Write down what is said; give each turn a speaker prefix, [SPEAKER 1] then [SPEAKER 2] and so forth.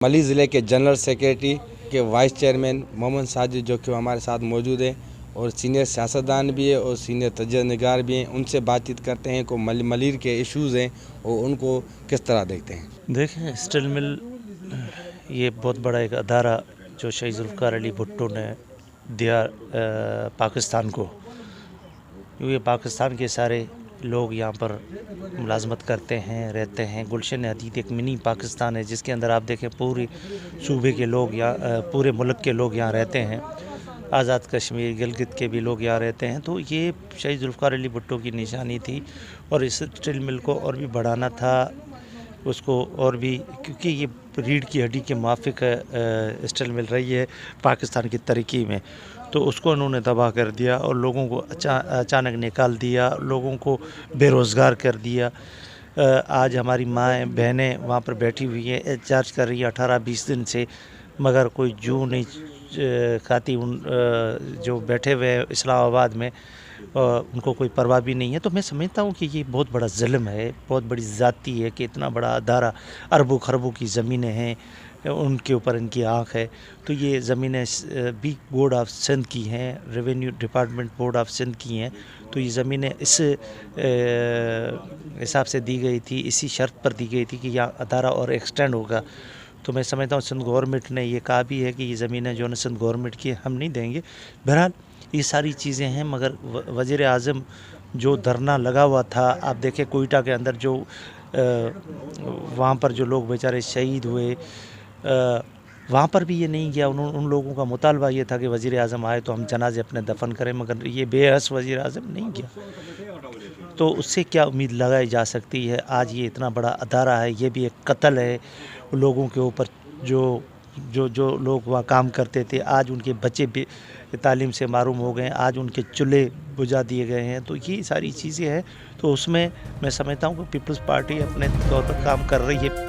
[SPEAKER 1] ملی ضلع کے جنرل سیکریٹری کے وائس چیئرمین محمد ساجد جو کہ ہمارے ساتھ موجود ہیں اور سینئر سیاستدان بھی ہیں اور سینئر تجزیہ نگار بھی ہیں، ان سے بات چیت کرتے ہیں کہ ملیر کے ایشوز ہیں اور ان کو کس طرح دیکھتے ہیں۔
[SPEAKER 2] دیکھیں، اسٹیل مل یہ بہت بڑا ایک ادارہ جو شہید ذوالفقار علی بھٹو نے دیا پاکستان کو، یہ پاکستان کے سارے لوگ یہاں پر ملازمت کرتے ہیں، رہتے ہیں۔ گلشن حدید ایک منی پاکستان ہے جس کے اندر آپ دیکھیں پورے صوبے کے لوگ یہاں، پورے ملک کے لوگ یہاں رہتے ہیں، آزاد کشمیر گلگت کے بھی لوگ یہاں رہتے ہیں۔ تو یہ شہید ذوالفقار علی بھٹو کی نشانی تھی اور اس اسٹیل مل کو اور بھی بڑھانا تھا، اس کو اور بھی، کیونکہ یہ ریڑھ کی ہڈی کے موافق اسٹیل مل رہی ہے پاکستان کی ترقی میں، تو اس کو انہوں نے تباہ کر دیا اور لوگوں کو اچانک نکال دیا، لوگوں کو بے روزگار کر دیا۔ آج ہماری مائیں بہنیں وہاں پر بیٹھی ہوئی ہیں، احتجاج کر رہی ہیں 18-20 دن سے، مگر کوئی جو نہیں کھاتی۔ ان جو بیٹھے ہوئے ہیں اسلام آباد میں، ان کو کوئی پرواہ بھی نہیں ہے۔ تو میں سمجھتا ہوں کہ یہ بہت بڑا ظلم ہے، بہت بڑی زیادتی ہے کہ اتنا بڑا ادارہ، اربوں خربوں کی زمینیں ہیں ان کے اوپر، ان کی آنکھ ہے۔ تو یہ زمینیں بھی بورڈ آف سندھ کی ہیں، revenue department board of Sindh کی ہیں، تو یہ زمینیں اس حساب سے دی گئی تھی، اسی شرط پر دی گئی تھی کہ یہ ادارہ اور ایکسٹینڈ ہوگا۔ تو میں سمجھتا ہوں سندھ گورنمنٹ نے یہ کہا بھی ہے کہ یہ زمینیں جو ہے سندھ گورنمنٹ کی ہم نہیں دیں گے۔ بہرحال یہ ساری چیزیں ہیں، مگر وزیر اعظم جو دھرنا لگا ہوا تھا، آپ دیکھیں کوئٹہ کے اندر جو وہاں پر جو لوگ بیچارے شہید ہوئے، وہاں پر بھی یہ نہیں گیا۔ ان لوگوں کا مطالبہ یہ تھا کہ وزیر اعظم آئے تو ہم جنازے اپنے دفن کریں، مگر یہ بے حس وزیر اعظم نہیں گیا۔ تو اس سے کیا امید لگائی جا سکتی ہے؟ آج یہ اتنا بڑا ادارہ ہے، یہ بھی ایک قتل ہے لوگوں کے اوپر، جو لوگ وہاں کام کرتے تھے، آج ان کے بچے بھی تعلیم سے محروم ہو گئے ہیں، آج ان کے چولہے بجھا دیے گئے ہیں۔ تو یہ ساری چیزیں ہیں، تو اس میں سمجھتا ہوں کہ پیپلز پارٹی اپنے طور پر کام کر رہی ہے۔